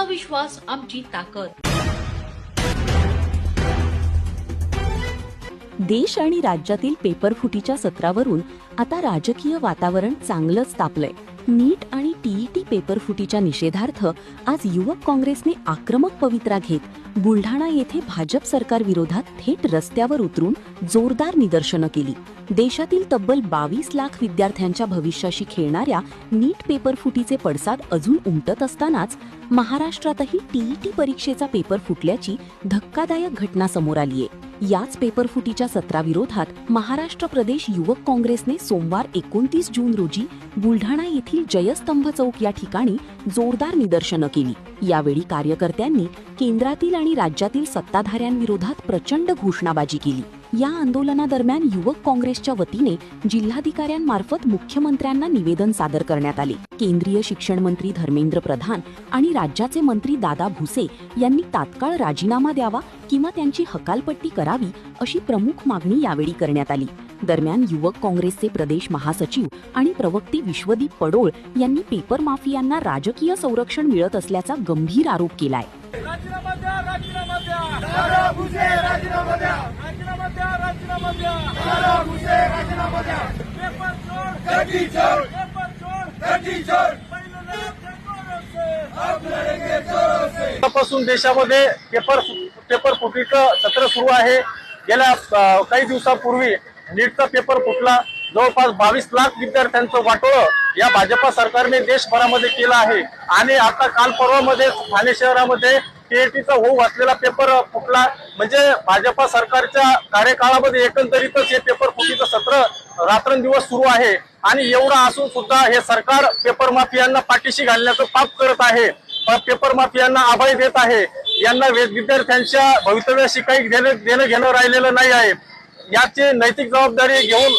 आमचा विश्वास, आमची ताकद. देश आणि राज्यातील पेपरफुटीच्या सत्रावरून आता राजकीय वातावरण चांगलंच तापलंय. नीट आणि टीईटी पेपरफुटीच्या निषेधार्थ आज युवक काँग्रेसने आक्रमक पवित्रा घेत बुलढाणा येथे भाजप सरकार विरोधात थेट रस्त्यावर उतरून जोरदार निदर्शनं केली. देशातील तब्बल 22 लाख विद्यार्थ्यांच्या भविष्याशी खेळणाऱ्या नीट पेपरफुटीचे पडसाद अजून उमटत असतानाच महाराष्ट्रातही टीईटी परीक्षेचा पेपर फुटल्याची धक्कादायक घटना समोर आलीय. याच पेपरफुटीच्या सत्राविरोधात महाराष्ट्र प्रदेश युवक काँग्रेसने सोमवार 29 जून रोजी बुलढाणा येथील जयस्तंभ चौक या ठिकाणी जोरदार निदर्शनं केली. यावेळी कार्यकर्त्यांनी केंद्रातील आणि राज्यातील सत्ताधाऱ्यांविरोधात प्रचंड घोषणाबाजी केली. या आंदोलनादरम्यान युवक काँग्रेसच्या वतीने जिल्हाधिकाऱ्यांमार्फत मुख्यमंत्र्यांना निवेदन सादर करण्यात आले. केंद्रीय शिक्षण मंत्री धर्मेंद्र प्रधान आणि राज्याचे मंत्री दादा भुसे यांनी तात्काळ राजीनामा द्यावा किंवा त्यांची हकालपट्टी करावी अशी प्रमुख मागणी यावेळी करण्यात आली. दरम्यान युवक काँग्रेसचे प्रदेश महासचिव आणि प्रवक्ते विश्वदीप पडोळ यांनी पेपर माफियांना राजकीय संरक्षण मिळत असल्याचा गंभीर आरोप केलाय. राजीनामा द्या, राजीनामा द्या. दादा भुसे राजीनामा द्या. राजीनामा द्या, राजीनामा द्या. दादा भुसे राजीनामा द्या. पेपर चोर, गद्दी चोर. पेपर चोर, गद्दी चोर. अब लढेंगे चोरों से. पासून देशामध्ये पेपर फुटीचं सत्र सुरू आहे. गेल्या काही दिवसापूर्वी नीटचा पेपर फुटला. जवळपास 22 लाख विद्यार्थ्यांचं वाटोळं या भाजपा सरकारने देशभरामध्ये केलं आहे. आणि आता काल परवामध्ये ठाणे शहरामध्ये टीईटीचा होऊ असलेला पेपर फुटला. म्हणजे भाजपा सरकारच्या कार्यकाळामध्ये एकंदरीतच हे पेपर फुटीचं सत्र रात्रंदिवस सुरू आहे. आणि एवढं असून सुद्धा हे सरकार पेपर माफियांना पाठीशी घालण्याचं पाप करत आहे. पेपर माफियांना अभय देत आहे. यांना विद्यार्थ्यांच्या भवितव्याशी काही देणं घेणं राहिलेलं नाही आहे. याची नैतिक जबाबदारी घेऊन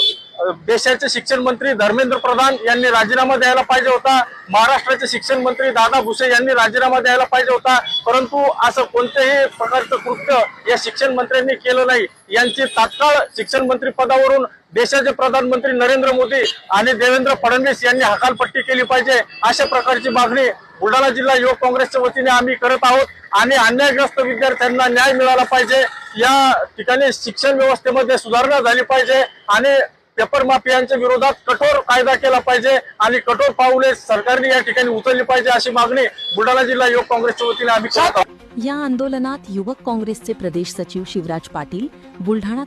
देशाचे शिक्षण मंत्री धर्मेंद्र प्रधान यांनी राजीनामा द्यायला पाहिजे होता. महाराष्ट्राचे शिक्षण मंत्री दादा भुसे यांनी राजीनामा द्यायला पाहिजे होता. परंतु असं कोणत्याही प्रकारचं कृत्य या शिक्षण मंत्र्यांनी केलं नाही. यांची तात्काळ शिक्षण मंत्री पदावरून देशाचे प्रधानमंत्री नरेंद्र मोदी आणि देवेंद्र फडणवीस यांनी हकालपट्टी केली पाहिजे. अशा प्रकारची मागणी बुलढाणा जिल्हा युवक काँग्रेसच्या वतीने आम्ही करत आहोत. आणि अन्यायग्रस्त विद्यार्थ्यांना न्याय मिळाला पाहिजे. या ठिकाणी शिक्षण व्यवस्थेमध्ये सुधारणा झाली पाहिजे आणि पेपर माफियांच्या विरोधात कठोर कायदा केला पाहिजे आणि कठोर पाऊले सरकारने या ठिकाणी उचलली पाहिजे अशी मागणी बुलढाणा जिल्हा युवक काँग्रेसच्या वतीने आम्ही करत आहोत. या आंदोलनात युवक काँग्रेसचे प्रदेश सचिव शिवराज पाटील, बुलढाणा